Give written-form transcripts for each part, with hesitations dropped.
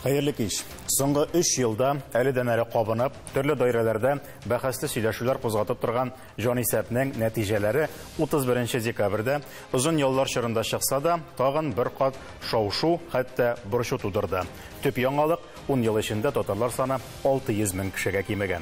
Хәерле кич. Соңгы 3 елда әледән әле кабынып, төрле даирәләрдә бәхәсле сөйләшүләр кузгатып торган Җанисәпнең нәтиҗәләре 31 декабрьдә озын яллар чорында чыкса да, тагын бер кат шау-шу, хәтта борчу тудырды. Төп яңалык 10 ел эчендә татарлар саны 600 мең кешегә кимегән.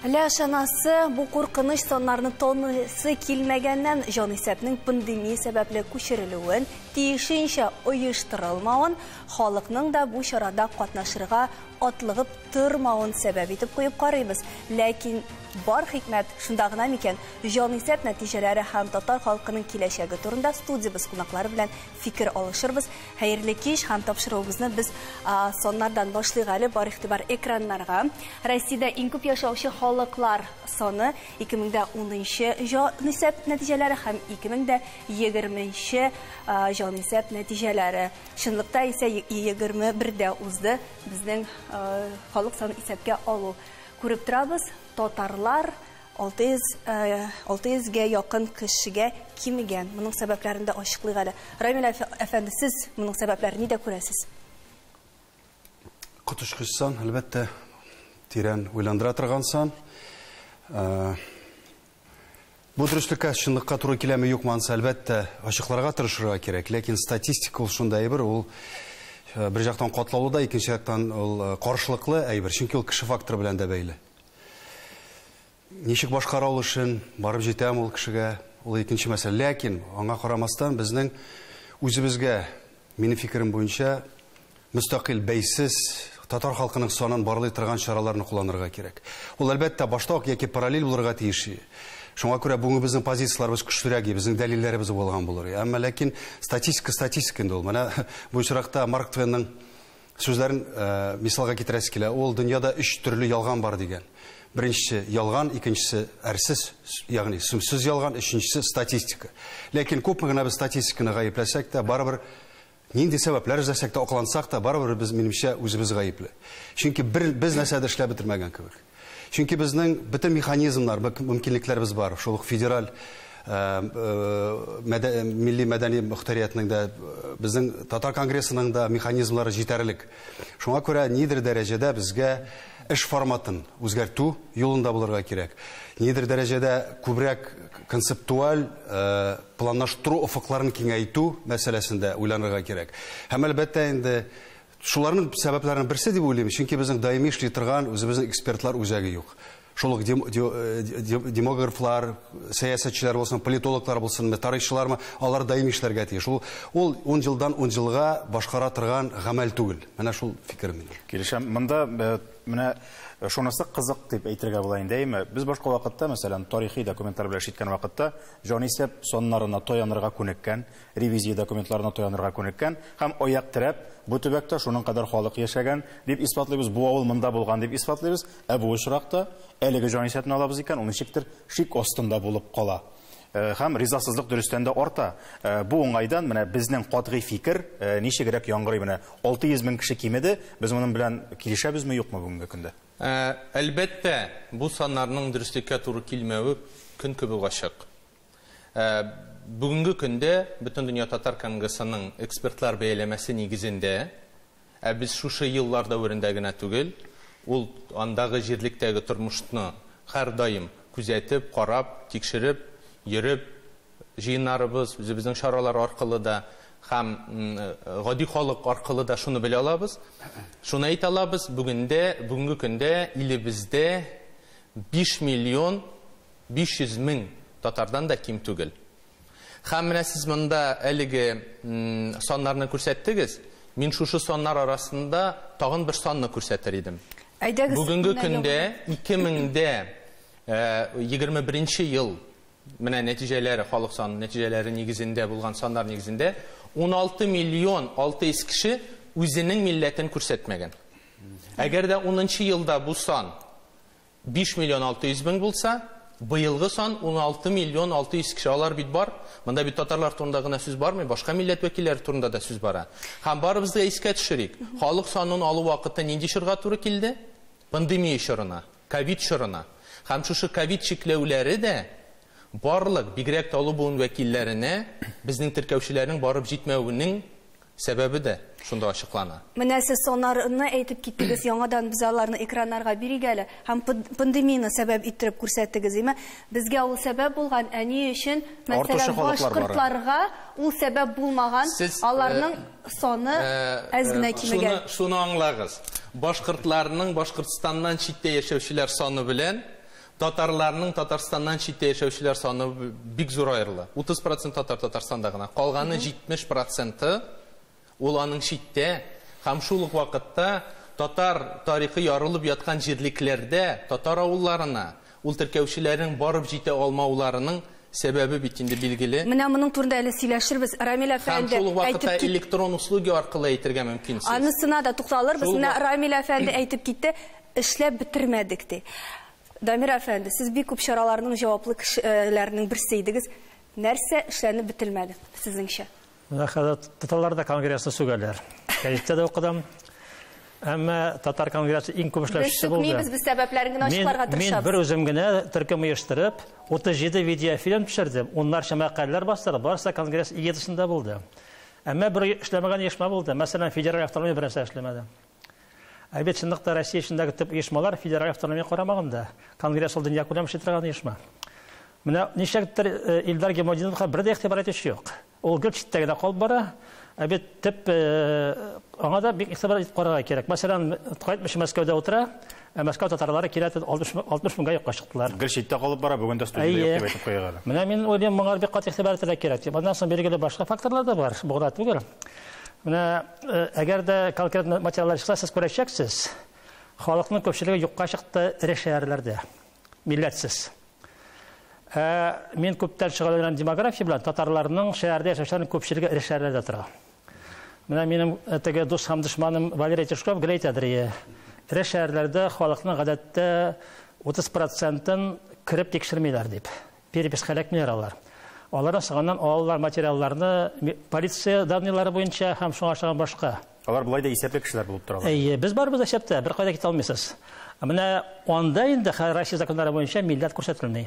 Әле ашанасы бу куркыныч саннарны тонысы килмәгәннән Җанисәпнең пандемия сәбәпле күчерелүен, тиешенчә оештырылмавын, халыкның да бу чарада катнашырга атлыгып тормавын сәбәп итеп куеп карыйбыз. Ләкин бар хикмәт шунда гына микән? Җанисәп нәтиҗәләре һәм татар халкының киләчәге турында студиябыз кунаклары белән фикер алышырбыз. Хәерле кич һәм тапшыруыбызны без соннардан башлыйк әле, бар игътибар экраннарга. Россиядә иң күп яшәүче халыклар саны 2010 Җанисәп нәтиҗәләре һәм 2020 Җанисәп нәтиҗәләре. Чынлыкта исә 21дә узды безнең халык саны исәпкә алу. Күреп торабыз, татарлар 600-гә якын кешегә кимегән. Моның сәбәпләрен дә ачыклыйк әле. Рамил әфәнде, сез моның сәбәпләрен нидә күрәсез? Котышкычсан, әлбәттә, тирән уйландыра торган сан. Бу дөреслеккә чынлыкка туры киләме юкманса, әлбәттә, ачыкларга тырышырга кирәк. Ләкин статистика ул шундай әйбер, ул bir жактан катлаулы да, икенче жактан ул каршылыклы әйбер, чөнки ул кеше факторы белән дә бәйле. Ничек башкару өчен барып җитәм ул кешегә, ул икенче мәсьәлә. Ләкин аңа карамастан безнең үзебезгә, минем фикерем буенча, мөстәкыйль бәйсез татар халкының санын барлый торган чараларны кулланырга кирәк. Ул әлбәттә башта ук яки параллель булырга тиеш. Шуңа күрә бүген безнең позицияларыбыз көчлерәк, безнең дәлилләребез булган булыр. Әмма ләкин статистика инде ул. Менә бу очракта Марк Твенның сүзләрен мисалга китерәсе килә. Ул дөньяда 3 төрле ялган бар дигән. Беренчесе ялган, икенчесе әрсез, ягъни сүмсез ялган, өченчесе статистика. Ләкин күпме генә без статистиканы гаепләсәк тә, барыбер нинди сәбәпләр эзләсәк тә, аклансак та, барыбер без минемчә үзебез гаепле. Чөнки без нәрсәдә эшләп бетермәгән кебек. Чөнки безнең бөтен механизмнар, мөмкинлекләребез бар. Шул федераль милли мәдәни мөхтәриятның да, безнең татар конгрессының да механизмлары җитәрлек. Шуңа күрә нидер дәрәҗәдә безгә эш форматын үзгәртү юлында булырга кирәк. Нидер дәрәҗәдә күбрәк концептуаль планлаштыру офыкларын киңәйтү мәсьәләсендә уйланырга кирәк. Һәм әлбәттә инде шуларның сәбәпләренең берсе дип уйлыйм, чөнки безнең даими эшли торган үзебезнең экспертлар үзәге юк. Шул демографлар, сәясәтчеләр булсын, политологлар булсын, тарихчылармы, алар даими эшләргә тиеш. Ул 10 елдан 10 елга башкара торган гамәл түгел. Менә шул фикерем минем. Килешәм. Монда менә шунысы кызык дип әйтергә була инде, әйме? Без башка вакытта, мәсәлән, тарихи документлар белән ишеткән вакытта Җанисәп соннарына таянырга күнеккән, ревизия документларына таянырга күнеккән һәм аяк терәп, бу төбәктә шуның кадәр халык яшәгән дип исбатлыйбыз, бу авыл монда булган дип исбатлыйбыз. Бу очракта әлеге Җанисәпне алабыз икән, ул ничектер шик астында булып кала. Һәм ризасызлык дөрестән дә арта. Бу уңайдан менә безнең катгый фикер ничегрәк яңгырый, менә 600 мең кеше кимеде, без моның белән килешәбезме юкмы бүгенге көндә? Әлбәттә, бу саннарның дөреслеккә туры килмәве көн кебек ачык. Бүгенге көндә бөтен дөнья татар конгрессының экспертлар бәяләмәсе нигезендә, без шушы еллар дәверендә генә түгел, ул андагы җирлектәге тормышны һәр даим күзәтеп, карап, тикшереп, йөреп, җыеннарыбыз, үзебезнең шаралар аркылы да һәм гади халык аркылы да шуны белә алабыз. Шуны әйтә алабыз, бүгенге көндә илебездә 5 миллион 500 мең татардан да ким түгел. Һәм менә сез монда әлеге саннарны күрсәттегез. Мин шушы саннар арасында тагын бер санны күрсәтер идем. Бүгенге көндә 2021 ел менә нәтиҗәләре, халык саны нәтиҗәләре нигезендә булган саннар нигезендә 16 миллион 600 кеше үзенең милләтен күрсәтмәгән. Әгәр дә 10нчы елда бу сан 5 миллион 600 мең булса, быелгы сан 16 миллион 600 кеше. Алар бит бар. Монда бит татарлар турында гына сүз бармый, башка милләт вәкилләре турында да сүз бара. Һәм барыбызга искә төшерик. Халык санын алу вакыты нинди чорга туры килде? Пандемия чорына, ковид чорына. Һәм шушы ковид чикләүләре дә барлык бигрәк талу буын вәкилләренә безнең теркәүчеләрнең барып җитмәвенең Сәбәбе дә шунда ачыклана. Менә сез сонарны әйтеп киттегез, яңадан без аларны экраннарга бирик әле. Һәм пандемияны сәбәп иттереп күрсәттегез, әйме? Безгә ул сәбәп булган, әни өчен, мәсәлән, башкортларга ул сәбәп булмаган, аларның соны әз генә кимәгән. Шуны аңлагыз. Башкортларның Башкортстаннан читтә яшәүчеләр саны белән татарларның Татарстаннан читтә яшәүчеләр саны бик зур аерыла. 30% татар Татарстанда гына. Калганы 70% ул аның читтә. Һәм шул ук вакытта татар тарихы ярылып яткан җирлекләрдә татар авылларына ул теркәүчеләрнең барып җитә алмауларының сәбәбе бит инде билгеле. Менә моның турында әле сөйләшербез. Рамил әфәнде шул вакытта электрон услуги аркылы әйтергә мөмкин. Анысына да тукталырбыз. Менә Рамил әфәнде әйтеп китте, эшләп бетермәдек ди. Дамир әфәнде, сез бик күп чараларның җаваплы кешеләренең берсе идегез. Нәрсә эшләнеп бетелмәде сезнеңчә? Татарларда конгрессы сүгәләр. Кәҗиттә дә укыдым. Әмма татар конгрессы иң күп эшләүчесе булды. Без сәбәпләрен генә ачыкларга тырышабыз. Мин бер үзем генә төркем оештырып, 37 видеофильм төшердем. Оннарча мәкаләләр бастырып, барысы конгресс идеясында булды. Әмма бер эшләмәгән оешма булды. Мәсәлән, федераль автономия беренче эшләмәде. Әлбәттә, чынлыкта Россия өчендәге төп оешмалар федераль автономия карамагында. Конгресс ул дөнья күләм эшләтергән оешма. Менә ничектер Илдар Гемодиновка бер дә игътибар итүче юк. Ул гел читтәгенә калып бара. Әлбәттә, төп аңа да бик игътибар итеп карарга кирәк. Мәсәлән, кайтмыш Мәскәүдә утыра, Мәскәү татарлары кирәк 60 меңгә юкка чыктылар. Гел читтә калып бара, бүген дә студиядә юк дип әйтеп куйга әле. Менә мин уйлыйм, моңа бик кат игътибар итәргә кирәк. Моннан соң билгеле башка факторлар да бар, бугда түгел. Менә әгәр дә конкрет материаллар чыкса, сез күрәчәксез. Халыкның көпчелеге юкка чыкты ире шәһәрләрдә. Милләтсез. Мин күптән шөгыльләнәм демография белән, татарларның шәһәрдә яшәүчеләрнең көпчелеге ире шәһәрләрдә тора. Менә минем теге дус һәм дошманым Валерий Тишков гел әйтәдер. Ире шәһәрләрдә халыкның гадәттә 30%-ын кирип тикшермиләр дип. Перепис хәләкмиләр алар. Алардан сагыннан алалар материалларны полиция данныйлары буенча һәм шуңа охшаган башка. Алар булай да исәпле кешеләр булып торалар. Без барбыз исәптә, бер кайда китә алмыйсыз. Менә анда инде Россия законнары буенча милләт күрсәтелмәй.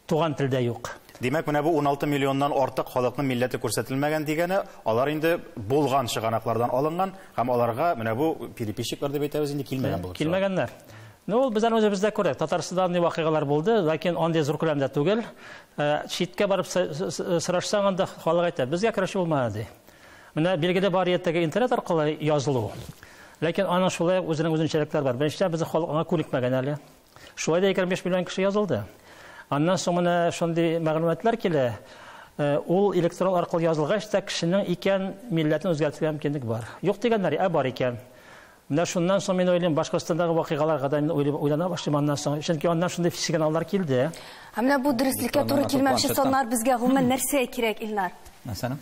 Туган телдә юк. Димәк, менә бу 16 миллионнан артык халыкның милләте күрсәтелмәгән дигәне, алар инде булган чыганаклардан алынган һәм аларга менә бу переписчиклар дип әйтәбез инде килмәгән булып. Килмәгәннәр. Ул безнең үзебездә күрәк. Татарстанда вакыйгалар булды, ләкин андый зур күләмдә түгел. Читкә барып сорашсаң анда халык әйтә, безгә керүче булмады. Менә билгеле барияттәге интернет аркылы язылу. Ләкин аның шулай үзенең үзенчәлекләре бар. Беренче безнең халык аңа күнекмәгән әле. Шулай да 25 миллион кеше язылды. Аннан соң менә шундый мәгълүматлар килә. Ул электрон аркылы язылгач та кешенең икән милләтен үзгәртергә мөмкинлек бар. Юк дигәннәр, бар икән. Менә шуннан соң мин уйлыйм, Башкортстандагы вакыйгаларга да уйлана башлыйм аннан соң. Чөнки аннан шундый сигналлар килде. Менә бу дөреслеккә туры килмәүче соннар безгә гомумән нәрсә кирәк, Илнар?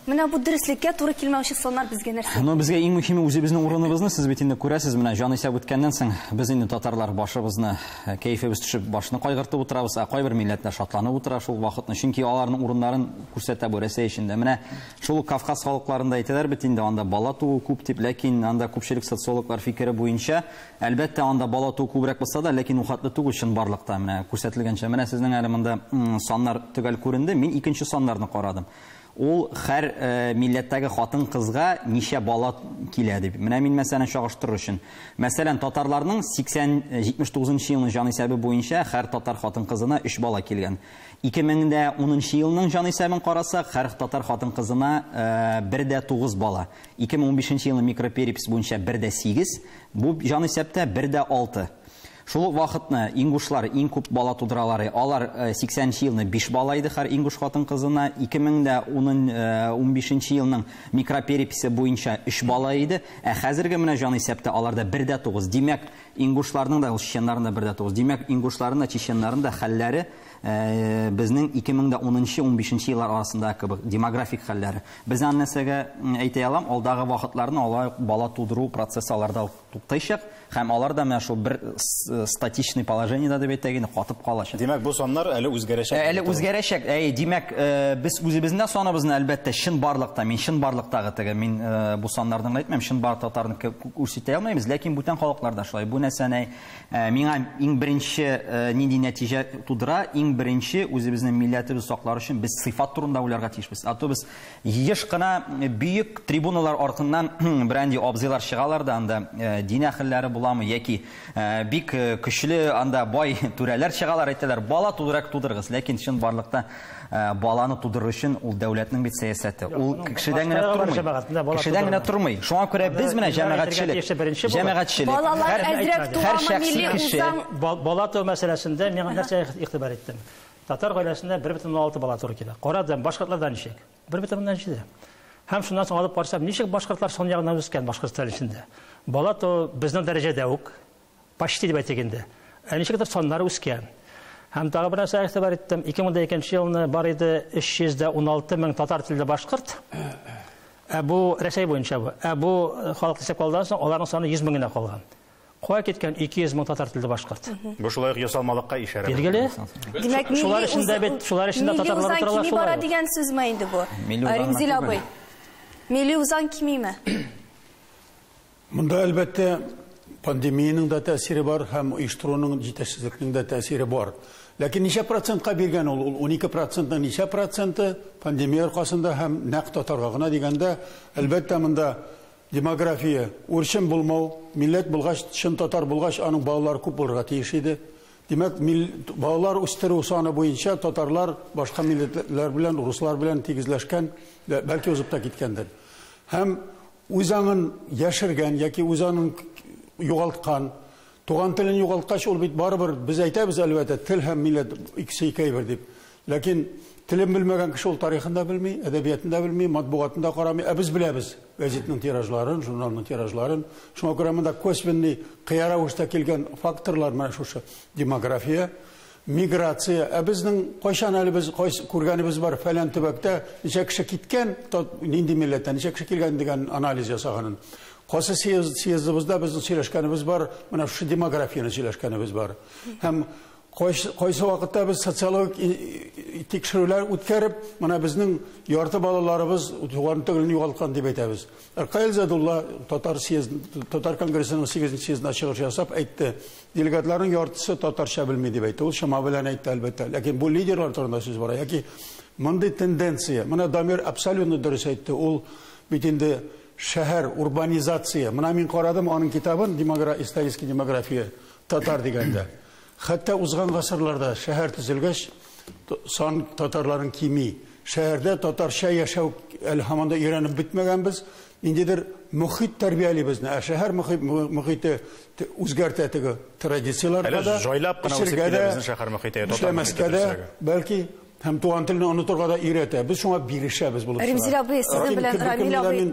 Менә бу дөреслеккә туры килмәүче соннар безгә нәрсә? Безгә иң мөһиме үзебезнең урыныбызны, сез бит инде күрәсез, менә җанисәп үткәннән соң без инде татарлар башыбызны кәефебез төшеп башны кайгыртып утырабыз, кайбер милләтләр шатланып утыра шул вакытны, чөнки аларның урыннарын күрсәтә бу Россия өчен. Менә шул Кавказ халыкларында әйтәләр бит инде анда бала туу күп дип, ләкин анда күпчелек социологлар фикере буенча, әлбәттә анда бала туу күбрәк булса да, ләкин ухатлы түгел шын барлыкта. Менә күрсәтелгәнчә, менә сезнең әле монда саннар төгәл күренде, мин икенче саннарны карадым. Ул һәр милләттәге хатын кызга ничә бала килә дип. Менә мин мәсәлән чагыштырыр өчен. Мәсәлән, татарларның 79 елның җанисәбе буенча һәр татар хатын кызына 3 бала килгән. 2010 елның җанисәбен карасак, һәр татар хатын кызына 1,9 бала. 2015 елның микроперепис буенча 1,8, бу җанисәптә 1,6. Шул вакытны ингушлар иң күп бала тудыралар. Алар 80 елны 5 бала иде һәр ингуш хатын кызына. 2015 елның микропереписе буенча 3 бала иде. Хәзерге менә җанисәптә аларда 1,9. Димәк, ингушларның да, чеченнарның да 1,9. Димәк, ингушларның да, чеченнарның да хәлләре безнең 2010-15 еллар арасында кебек демографик хәлләре. Без аны нәрсәгә әйтә алам, алдагы вакытларны алар бала тудыру процессы аларда туктайчак һәм алар да менә шул бер статичный положениедә дип әйтәгән катып калачак. Димәк, бу саннар әле үзгәрәчәк. Әле үзгәрәчәк. Димәк, без үзебезнең саныбызны әлбәттә чын барлыкта, мин чын барлыктагы теге, мин бу саннардан әйтмәм, чын бар татарны күрсәтә алмыйбыз, ләкин бүтән халыкларда шулай. Бу нәрсәне миңа иң беренче нинди нәтиҗә тудыра, иң беренче үзебезнең милләтебез саклар өчен без сыйфат турында уйларга тиешбез. Без еш кына бөек трибуналар артыннан бренди абзыйлар чыгалар да, анда дин әһелләре буламы яки бик көчле анда бай түрәләр чыгалар, әйтәләр, бала тудырыгыз, ләкин чын барлыкта баланы тудырыр өчен ул дәүләтнең бит сәясәте. Ул кешедән генә тормый. Шуңа күрә без менә җәмәгатьчелек балалар әзрәк туган милли үзаң бала туу мәсьәләсендә мин нәрсә игътибар иттем. Татар гаиләсендә 1,6 бала туры килә. Карадым, башкортларда ничек? 1,7. Һәм шуннан соң алып карасам, ничек башкортлар сон ягына үскән башкортлар içендә. Бала туу безнең дәрәҗәдә үк, почти дип әйтгәндә. Ничектер соннары үскән. Һәм тагы бер нәрсә игътибар иттем. 2002 елны бар иде 316 мең татар телле башкорт. Бу Рәсәй буенча бу. Бу халык исәпләүдән соң аларның саны 100 меңгә калган. Кая киткән 200 мең татар телле башкорт. Бу шулай ясалмалыкка ишарә. Билгеле. Димәк, шулар içендә татарлар торалар шулай. Бара дигән сүзме инде бу? Римзил абый. Милли үзаң кимиме? Монда әлбәттә пандемияның да тәсире бар, һәм оештыруның җитешсезлекнең дә тәсире бар. Ләкин ничә процентка биргән ул? 12%-ның ничә проценты пандемия аркасында һәм нәкъ татарга гына дигәндә, әлбәттә монда демография, үрчем булмау, милләт булгач, чын татар булгач, аның балалары күп булырга тиеш иде. Димәк, балалар үстерү саны буенча татарлар башка милләтләр белән, руслар белән тигезләшкән, бәлки узып та киткәндер. Һәм үзаңын яшергән яки үзаңын югалткан, туган телен югалткач, ул бит барыбер без әйтәбез әлбәттә, тел һәм милләт икесе икәйбер дип. Ләкин телен белмәгән кеше ул тарихын да белми, әдәбиятын да белми, матбугатын да карамый. Без беләбез газетның тиражларын, журналның тиражларын. Шуңа күрә монда косвенный кыяра ушта килгән факторлар менә шушы: демография, миграция. Безнең кайчан әле без күргәнебез бар, фәлән төбәктә ничә кеше киткән, нинди милләттән ничә кеше килгән дигән анализ ясаганын. Кайсы съездыбызда безнең сөйләшкәнебез бар, менә шушы демографияны сөйләшкәнебез бар. Һәм кайсы вакытта без социологик тикшерүләр үткәреп, менә безнең ярты балаларыбыз туган телен югалткан дип әйтәбез. Аркаил Задулла татар конгрессының 8-нче съездына чыгыш ясап әйтте, делегатларның яртысы татарча белми дип әйтте. Ул шама белән әйтте, әлбәттә. Ләкин бу лидерлар турында сүз бара. Яки мондый тенденция, менә Дамир абсолютно дөрес әйтте. Ул бит инде шәһәр урбанизация. Менә мин карадым аның китабын, историк демография татар дигәндә. Хәтта узган гасырларда шәһәр төзелгәч, сан татарларын кими. Шәһәрдә татарча яшәү әле һаман да өйрәнеп бетмәгәнбез. Ниндидер мөхит тәрбияли безне. Шәһәр мөхите үзгәртә теге традицияларга да. Җайлап кына үсеп килә безнең шәһәр мөхите татар мөхите. Бәлки һәм туган телне онытырга да өйрәтә. Без шуңа бирешәбез булып. Римзил абый, сезнең белән Рамил абый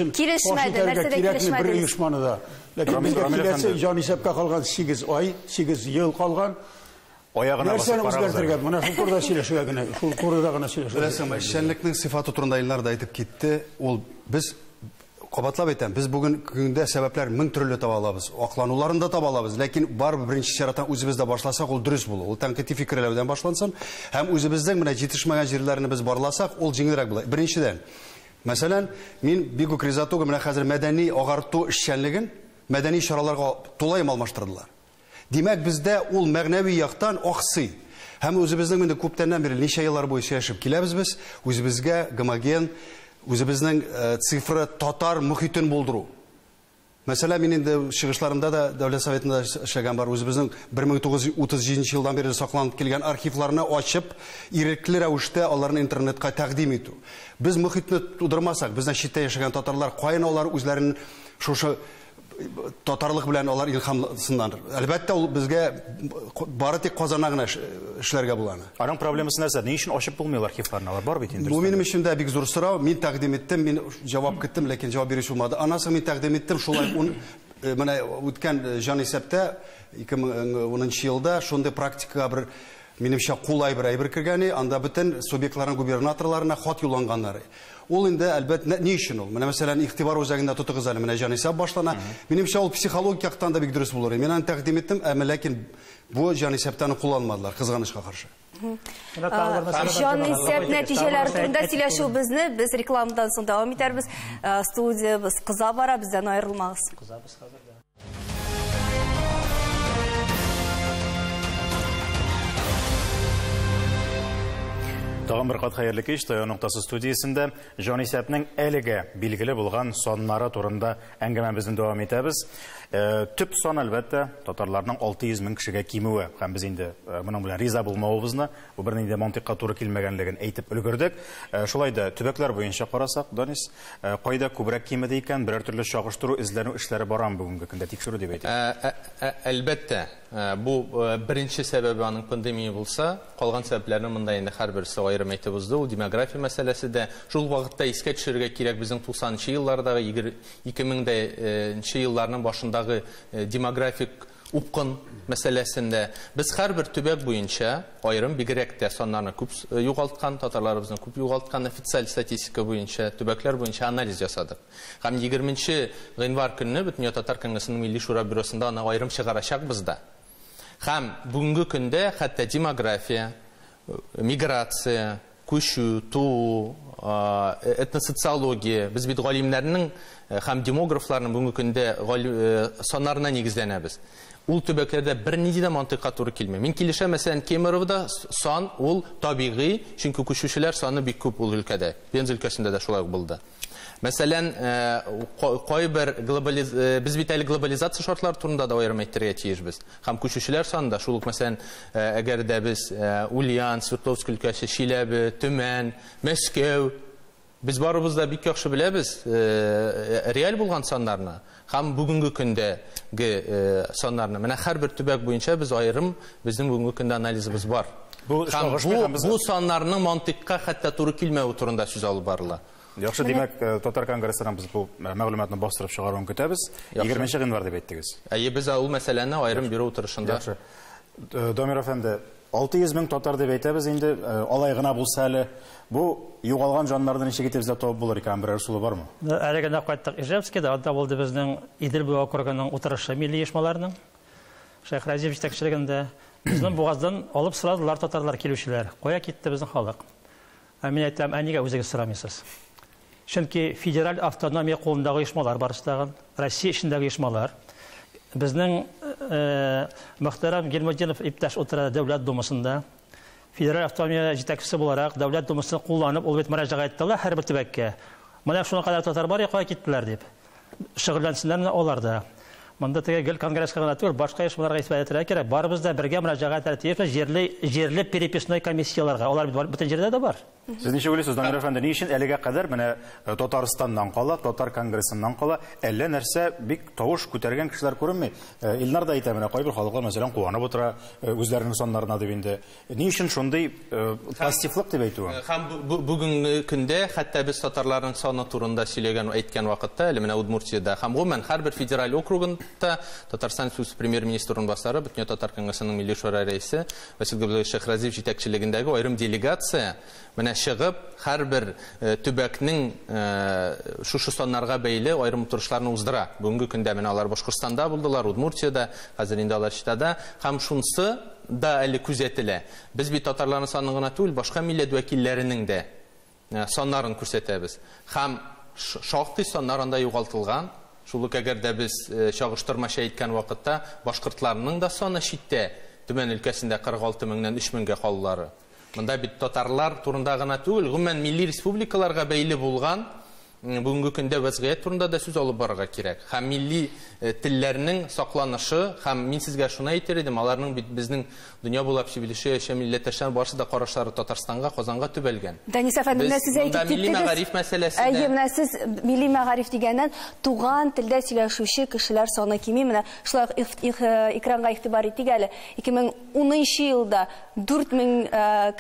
килешмәде, нәрсәдә килешмәде. Ләкин безгә киләсе җан исәпкә калган 8 ай, 8 ел калган. Аягына басып карарга. Менә шул турыда сөйләшергә генә, шул турыда гына сөйләшергә. Беләсеңме, эшчәнлекнең сыйфаты турында Илнар да әйтеп китте. Ул без кабатлап әйтәм, без бүген көндә сәбәпләр 1000 төрле таба алабыз. Аклануларын да таба алабыз, ләкин бар беренче чиратта үзебездә башласак, ул дөрес булыр. Ул тәнкыйть фикерләүдән башлансын, һәм үзебезнең менә җитешмәгән җирләрне без барласак, ул җиңелрәк була. Беренчедән, мәсәлән, мин бик үк риза түгел, менә хәзер мәдәни агарту эшчәнлеген мәдәни чараларга тулай алмаштырдылар. Димәк, бездә ул мәгънәви яктан аксый. Һәм үзебезнең инде күптәннән бери ничә еллар буе сөйләшеп киләбез без, үзебезгә гомоген, үзебезнең цифры татар мөхитен булдыру. Мәсәлән, мин инде чыгышларымда да Дәүләт Советында эшләгән бар, үзебезнең 1937 елдан бeri сакланып килгән архивларны ачып, ирекле рәвештә аларны интернетка тәкъдим итү. Без мөхитне тудырмасак, безнең читтә яшәгән татарлар каян алар үзләренең шушы татарлык белән алар илһамлансыннар. Әлбәттә, ул безгә бары тик Казанга гына эшләргә буланы. Аның проблемасы нәрсә? Ни өчен ачып булмыйлар архивларны? Алар бар бит инде. Бу минем өчен дә бик зур сорау. Мин тәкъдим иттем, мин җавап көттем, ләкин җавап бирүче булмады. Анасы мин тәкъдим иттем, шулай менә үткән җан исәптә 2010 елда шундый практикага бер минемчә кулай бер әйбер кергәне, анда бөтен субъектларның губернаторларына хат юлланганнары. Ул инде әлбәттә ни өчен ул? Менә мәсәлән игътибар үзәгендә тотыгыз әле, менә җанисәп башлана. Минемчә ул психологик яктан да бик дөрес булыр. Мин аны тәкъдим иттем, әмма ләкин бу җанисәптән кулланмадылар, кызганычка каршы. Җанисәп нәтиҗәләре турында сөйләшүебезне без рекламадан соң дәвам итәрбез. Студиябыз кыза бара, бездән аерылмагыз. Кызабыз хәзердә. Тагын бер кат хәерле кич, Таян нуктасы студиясендә җанисәпнең әлегә билгеле булган саннары турында әңгәмәбезне дәвам итәбез. Төп сан әлбәттә татарларның 600 мең кешегә кимүе. Һәм без инде моның белән риза булмавыбызны, бу бер нинди мантыйкка туры килмәгәнлеген әйтеп өлгердек. Шулай да төбәкләр буенча карасак, Данис, кайда күбрәк кимеде икән, берәр төрле чагыштыру, эзләнү эшләре барам бүгенге көндә тикшерү дип әйтәм. Әлбәттә, бу беренче сәбәбе аның пандемия булса, калган сәбәпләрне монда инде һәрберсе аерым әйтеп узды. Ул демография мәсьәләсе дә шул вакытта искә төшерергә кирәк безнең 90-нчы еллардагы 2000-нче елларның башындагы демографик упкын мәсьәләсендә без һәрбер төбәк буенча аерым бигрәк тә саннарны күп югалткан, татарларыбызны күп югалткан официаль статистика буенча төбәкләр буенча анализ ясадык. Һәм 20 гыйнвар көнне Бөтен Татар Конгрессының Милли шура бюросында аны аерым чыгарачакбыз да. Һәм бүгенге көндә хәтта демография, миграция, күчү, туу, этносоциология, без бит галимнәрнең һәм демографларның бүгенге көндә саннарына нигезләнәбез. Ул төбәкләрдә бернинди дә мантыйкка туры килмәй. Мин килешә, мәсәлән, Кемеровда сан ул табигый, чөнки күчүчеләр саны бик күп ул өлкәдә. Пенза өлкәсендә дә шулай булды. Мәсәлән, кайбер без бит әле глобализация шартлары турында да аерым әйтергә тиешбез. Һәм күчүчеләр саны да шул ук, мәсәлән, әгәр дә без Ульян, Свердловск өлкәсе, Чиләбе, Төмән, Мәскәү, без барыбыз да бик яхшы беләбез реаль булган саннарны. Һәм бүгенге көндәге саннарны. Менә һәрбер төбәк буенча без аерым безнең бүгенге көндә анализыбыз бар. Бу саннарның мантыйкка хәтта туры килмәү турында сүз алып барыла. Яхшы, димәк, Татар Конгрессынан біз бұл мәгълүматны бастырып чыгаруын көтәбез. 20 гыйнвар дип әйттегез. Без ул мәсьәләне аерым бирү утырышында. Яхшы. Дамир әфәнде, 600 мең татар дип әйтәбез инде, алай гына булса әле, бу югалган җаннарны ничек итеп эзләп табып булыр икән, берәр усулы бармы? Әлегә нәкъ кайттык Ижевскида, анда булды безнең Идел буе округының утырышы милли оешмаларының. Шәйх Разиев җитәкчелегендә безнең Бугаздан алып сырадылар татарлар килүчеләр. Кая китте безнең халык? Мин әйтәм, нигә үзегез сорамыйсыз? Чөнки федераль автономия кулындагы оешмалар барыстаган, Россия ишендәге оешмалар. Безнең мөхтәрәм Гелмәдинов иптәш утыра Дәүләт Думасында федераль автономия җитәкчесе буларак Дәүләт Думасын кулланып, ул бит мөрәҗәгать иттеләр һәрбер төбәккә. Менә шуңа кадәр татар бар, кая киттеләр дип. Шөгыльләнсеннәр алар да. Монда теге гел конгресска гына түгел, башка оешмаларга итәләр кирәк. Барыбыз да бергә мөрәҗәгать итәбез җирле переписной комиссияларга. Алар бөтен җирдә дә бар. Сез ничек уйлыйсыз, Дамир әфәнде, ни өчен әлегә кадәр менә Татарстаннан кала, Татар Конгрессыннан кала, әллә нәрсә бик тавыш күтәргән кешеләр күренми? Илнар да әйтә, менә кайбер халыклар мәсәлән куанып утыра үзләренең саннарына дип инде. Ни өчен шундый пассивлык дип әйтүе? Һәм бүгенге көндә хәтта без татарларның саны турында сөйләгән, әйткән вакытта, әле менә Удмуртиядә һәм гомумән һәрбер федераль округында Татарстан Республикасы премьер-министры урынбасары, Бөтен Татар Конгрессының Милли шура рәисе Васил Габдуллаевич Шәйхразиев җитәкчелегендәге аерым делегация менә чыгып, һәрбер төбәкнең шушы саннарга бәйле аерым утырышларны уздыра. Бүгенге көндә менә алар Башкортстанда булдылар, Удмуртиядә, хәзер инде алар Читада, һәм шунысы да әле күзәтелә. Без бит татарларның санын гына түгел, башка милләт вәкилләренең дә саннарын күрсәтәбез. Һәм шактый саннар анда югалтылган. Шул ук әгәр дә без чагыштырмача әйткән вакытта башкортларның да саны читтә Төмән өлкәсендә 46 меңнән 3 меңгә калулары. Монда бит татарлар турында гына түгел, гомумән милли республикаларга бәйле булган бүгенге көндә вазгыять турында да сүз алып барырга кирәк. Һәм милли телләрнең сакланышы, һәм мин сезгә шуны әйтер идем, аларның бит безнең дөнья буйлап сөйләшә милләттәшләр барысы да карашлары Татарстанга, Казанга төбәлгән. Данис әфәнде, менә сез әйтеп киттегез. Милли мәгариф мәсьәләсендә. Менә сез милли мәгариф дигәннән туган телдә сөйләшүче кешеләр саны кими, менә шулай экранга игътибар итик әле. 2010 елда 4 мең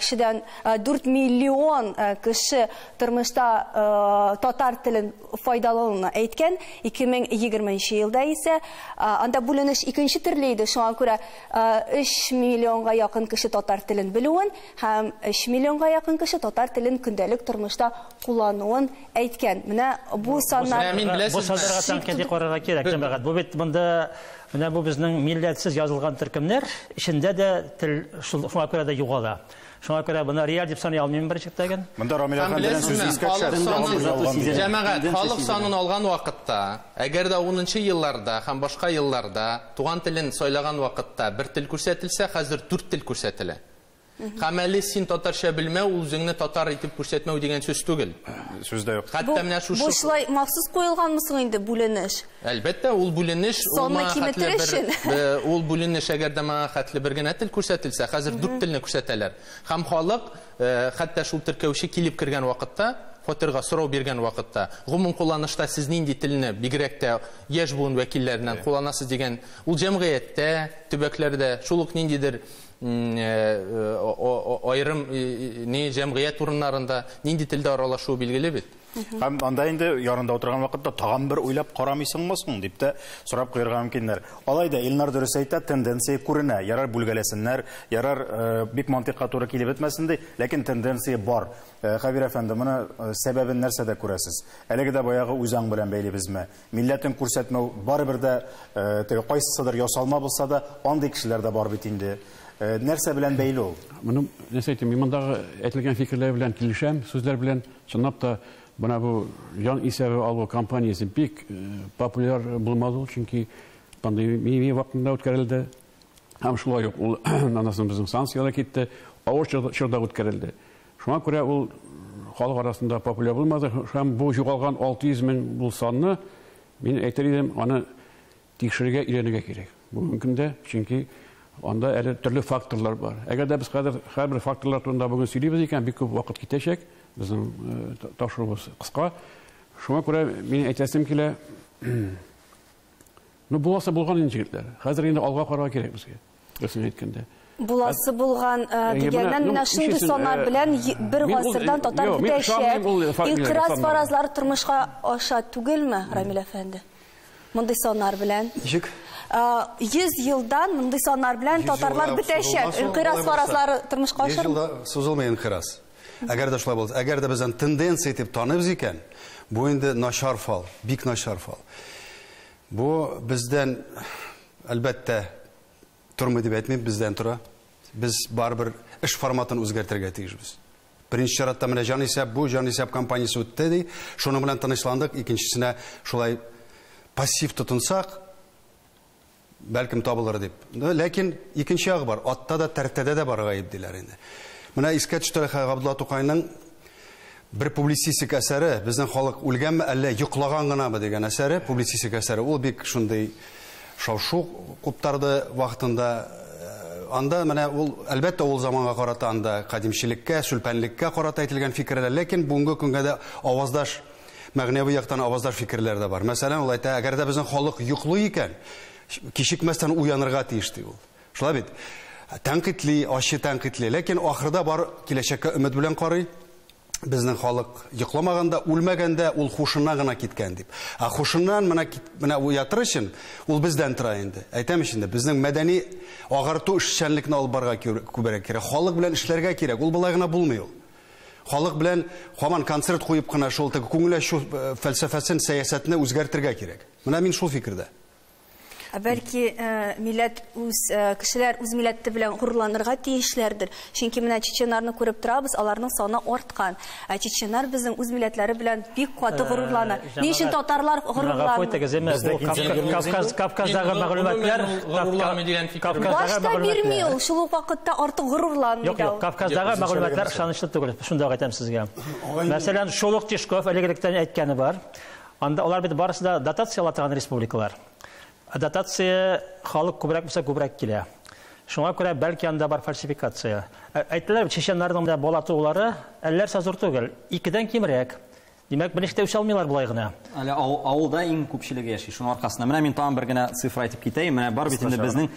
кешедән 4 миллион кеше тормышта татар татар телен файдалануына әйткән. 2020 елда исә анда бүленеш икенче төрле иде. Шуңа күрә 3 миллионга якын кеше татар телен белүен һәм 3 миллионга якын кеше татар телен көндәлек тормышта куллануын әйткән. Менә бу саннар бу саннарга тәнкыйть карарга кирәк, җәмәгать. Бу бит монда менә бу безнең милләтсез язылган төркемнәр, ичендә дә тел шуңа күрә дә югала. Шуңа күрә буны реаль дип саный алмыйм берчектәген. Монда Рамил әфәнденең сүзе искә төшә. Җәмәгать халык санын алган вакытта, әгәр дә 10нчы елларда һәм башка елларда туган телен сайлаган вакытта бер тел күрсәтелсә, хәзер 4 тел күрсәтелә. Һәм әле син татарча белмәү, үзеңне татар итеп күрсәтмәү дигән сүз түгел. Сүз дә юк. Хәтта менә шушы. Бу шулай махсус куелганмы соң инде бүленеш? Әлбәттә, ул бүленеш, Сонны киметер өчен. ул бүленеш әгәр дә моңа хәтле бер генә тел күрсәтелсә, хәзер 4 телне күрсәтәләр. Һәм халык хәтта шул теркәүче килеп кергән вакытта, фатирга сорау биргән вакытта, гомум кулланышта сез нинди телне бигрәк тә яшь буын вәкилләреннән кулланасыз дигән, ул җәмгыятьтә, төбәкләрдә шулык ниндидер айрым җәмгыять урыннарында нинди телдә аралашу билгеле бит. Һәм анда инде ярында утырган вакытта тагын бер уйлап карамыйсыңмы соң дип тә сорап куярга мөмкиннәр. Алайда Илнар дөрес әйтә, тенденция күренә. Ярар бүлгәләсеннәр, ярар бик мантыйкка туры килеп бетмәсен ди, ләкин тенденция бар. Хәбир әфәнде, моны сәбәбен нәрсәдә күрәсез? Әлеге дә баягы үзаң белән бәйлебезме? Милләтен күрсәтмәү барыбер дә теге кайсысыдыр ясалма булса да, андый кешеләр дә бар бит инде. Нәрсә белән бәйле ул? Моны нәрсә әйтим, мондагы әйтелгән фикерләр белән килешәм, сүзләр белән чынлап та бuna bu Jan İsa'yı alma kampanyası pek popüler bulmadı çünkü pandemi vaktinde ötkerildi. Hem şulay yok, anasının bizim sanksiyalar gitti, ağır çırda ötkerildi. Şuna göre o halk arasında popüler bulmadı. Hem bu yoğalgan 600 bin bu sanını ben eğitim onu tekşirge ilerine gerek. Bu mümkün de çünkü onda öyle türlü faktörler var. Eğer de biz her bir faktörler turunda bugün söylüyoruz iken bir vakit gidecek. Bizim taşırımız kısa. Şuna göre ben etesem ki bulası bulgan incikler. Hazır yine alga kararı gerek bizge. Resim etkende. Bulası bulgan degenden менә шундый соннар белән бер гасырдан татар битәчәк. Инкыраз фаразлары тормышка аша түгелме, Рамил әфәнде? Мондый соннар белән. 100 елдан мондый соннар белән татарлар битәчәк. Инкыраз фаразлары тормышка ашар. 100 елда сузылмый инкыраз. Әгәр дә шулай булса, әгәр дә безнең тенденция итеп таныбыз икән, бу инде начар фал, бик начар фал. Бу бездән әлбәттә тормый дип әйтмим, бездән тора. Biz baribir ish formatini o'zgartirishga tegishmiz. Birinchi sharatda mana Jan Isab kompaniyasi o'tdi deydi. Shuni bilan tanishlandik. Ikkinchisine shulay passiv tutunsak balkim topilar deb. Lekin ikkinchi yog'i bor. Otda da tartibda da bor g'ayib deylar endi. Mana Iska tushdi Abdulla To'qayning bir publisistik asari, bizning xalq o'lganmi, alla yo'qlaganmi degan asari, publisistik asari. U bek shunday shov-shuv qoptardi vaqtida. Anda mana ул әлбәттә ул заманга карата анда кадимчилеккә, сүлпәнлеккә карата әйтелгән фикерләр, ләкин бүгенге көнгә дә аваздаш мәгънәви яктан аваздаш фикерләр дә бар. Мәсәлән, ул әйтә, әгәр дә безнең халык йоклый икән, кичекмәстән уянырга тиеш ди ул. Шулай бит. Тәнкыйтьли, ачы тәнкыйтьли, ләкин ахырда бар киләчәккә өмет белән карый. Безнең халык йокламаганда, үлмәгәндә ул хушыннан гына киткән дип. Хушыннан менә уятыр өчен ул бездән тора инде. Әйтәм инде, безнең мәдәни агарту эшчәнлекне алып барга күбрәк кирәк. Халык белән эшләргә кирәк. Ул былай гына булмый ул. Халык белән һаман концерт куеп кына шул күңеле шу фәлсәфәсен, сәясәтне үзгәртергә кирәк. Менә мин шул фикердә. Бәлки милләт кешеләр үз милләте белән горурланырга тиешләрдер. Чөнки менә чеченнарны күреп торабыз, аларның саны арткан. Чеченнар безнең үз милләтләре белән бик каты горурлана. Ни өчен татарлар горурлана? Кавказдагы мәгълүматлар Башта бирми ул, шул вакытта артык горурланмый. Юк, Кавказдагы мәгълүматлар ышанычлы түгел. Шунда әйтәм сезгә. Мәсәлән, Шолок Тишков элегректән әйткәне бар. Анда алар бит барысы да дотациялар торган республикалар. Дотация халык күбрәк булса күбрәк килә. Шуңа күрә бәлки анда бар фальсификация. Әйттеләр, чеченнарның да бала туулары әлләр сазур түгел, 2дән кимрәк. Димәк, берничә үч алмыйлар булай гына. Әле авылда иң күпчелеге яши. Шуның аркасында менә мин тагын бер генә цифра әйтеп китәйм. Менә бар бит инде безнең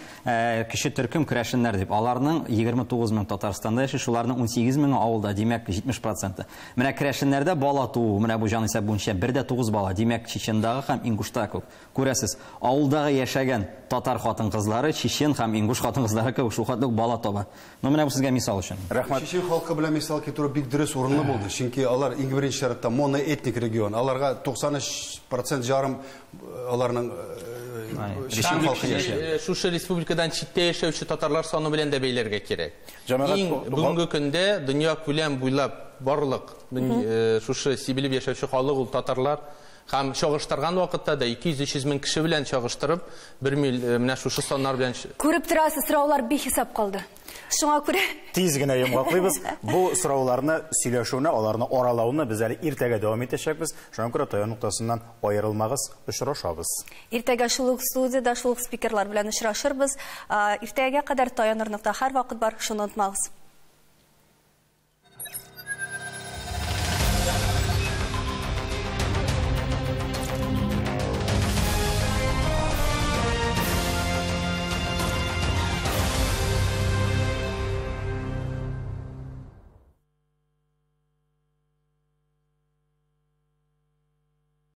кеше төркем көрәшеннәр дип. Аларның 29 мең Татарстанда яши, шуларның 18 меңе авылда, димәк 70%. Менә көрәшеннәрдә бала туу, менә бу җан исәп буенча 1.9 бала, димәк Чечендагы һәм Ингушта күп. Күрәсез, авылдагы яшәгән татар хатын-кызлары Чечен һәм Ингуш хатын-кызлары күп шул хәтле бала таба. Ну менә бу сезгә мисал өчен. Рәхмәт. Чечен халкы белән мисал китерү бик дөрес урынлы булды. Чөнки алар иң беренче шартта моноэтник регион. Аларга 93% жарым аларның Чечен халкы яшәй. Шушы республикадан читтә яшәүче татарлар саны белән дә бәйләргә кирәк. Җәмәгать Бүгенге көндә дөнья күләм буйлап барлык шушы сибилеп яшәүче халык ул татарлар һәм чагыштырган вакытта да 200-300 мең кеше белән чагыштырып 1 миллион менә шушы саннар белән Күреп торасыз, сораулар бихисап калды. Шуңа күрә тиз генә йомгаклыйбыз. Бу сорауларны сөйләшүне, аларны аралауны без әле иртәгә дәвам итәчәкбез. Шуңа күрә таян нуктасыннан аерылмагыз, очрашабыз. иртәгә шул ук студияда шул ук спикерлар белән очрашырбыз. Иртәгә кадәр таяныр нокта һәр вакыт бар, шуны онытмагыз.